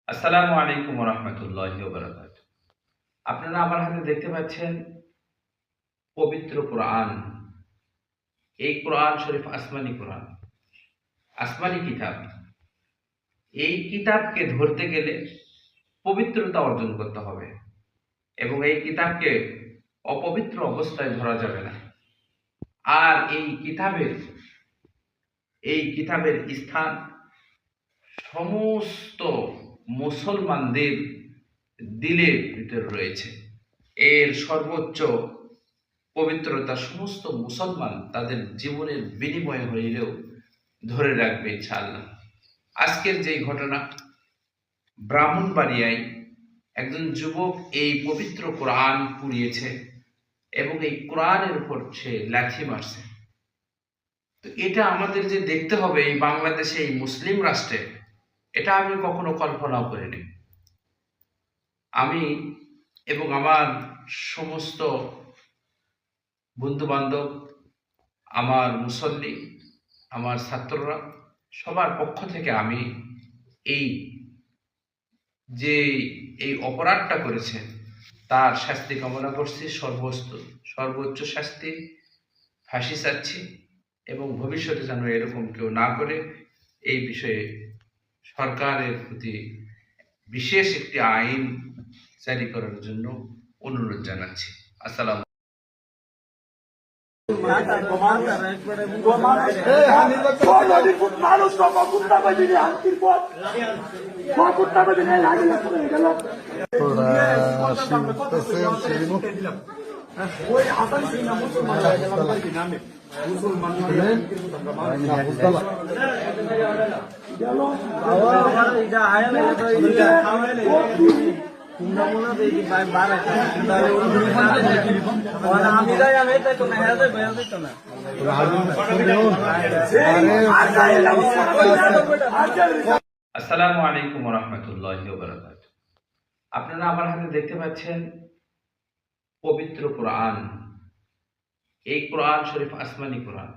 আসসালামু আলাইকুম ওয়া রাহমাতুল্লাহি ওয়া বারাকাতুহু। আপনারা আমার হাতে দেখতে পাচ্ছেন পবিত্র কোরআন। এই কোরআন শরীফ আসমানি কোরআন, আসমানি কিতাব। এই কিতাবকে ধরতে গেলে পবিত্রতা অর্জন করতে হবে এবং এই কিতাবকে অপবিত্র অবস্থায় ধরা যাবে না। আর এই কিতাবের স্থান সমস্ত মুসলমানদের দিলের ভিতরে রয়েছে। এর সর্বোচ্চ পবিত্রতা সমস্ত মুসলমান তাদের জীবনের বিনিময় হইলেও ধরে রাখবে ইনশাআল্লাহ। আজকের যে ঘটনা, ব্রাহ্মণবাড়িয়ায় একজন যুবক এই পবিত্র কোরআন পুড়িয়েছে এবং এই কোরআনের উপর সে লাথি মারছে। তো এটা আমাদের যে দেখতে হবে এই বাংলাদেশে, এই মুসলিম রাষ্ট্রে, এটা আমি কখনো কল্পনাও করিনি। আমি এবং আমার সমস্ত বন্ধু বান্ধব, আমার মুসল্লি, আমার ছাত্ররা, সবার পক্ষ থেকে আমি এই অপরাধটা করেছে তার শাস্তি কামনা করছি। সর্বোচ্চ শাস্তি, ফাঁসি চাচ্ছি এবং ভবিষ্যতে যেন এরকম কেউ না করে এই বিষয়ে সরকারের প্রতি বিশেষ একটি আইন জারি করার জন্য অনুরোধ জানাচ্ছি। আসসালাম। আসসালামু আলাইকুম ওয়া রাহমাতুল্লাহি ওয়া বারাকাতুহু। আপনারা আমার হাতে দেখতে পাচ্ছেন পবিত্র কোরআন। এই কোরআন শরীফ আসমানি কোরআন।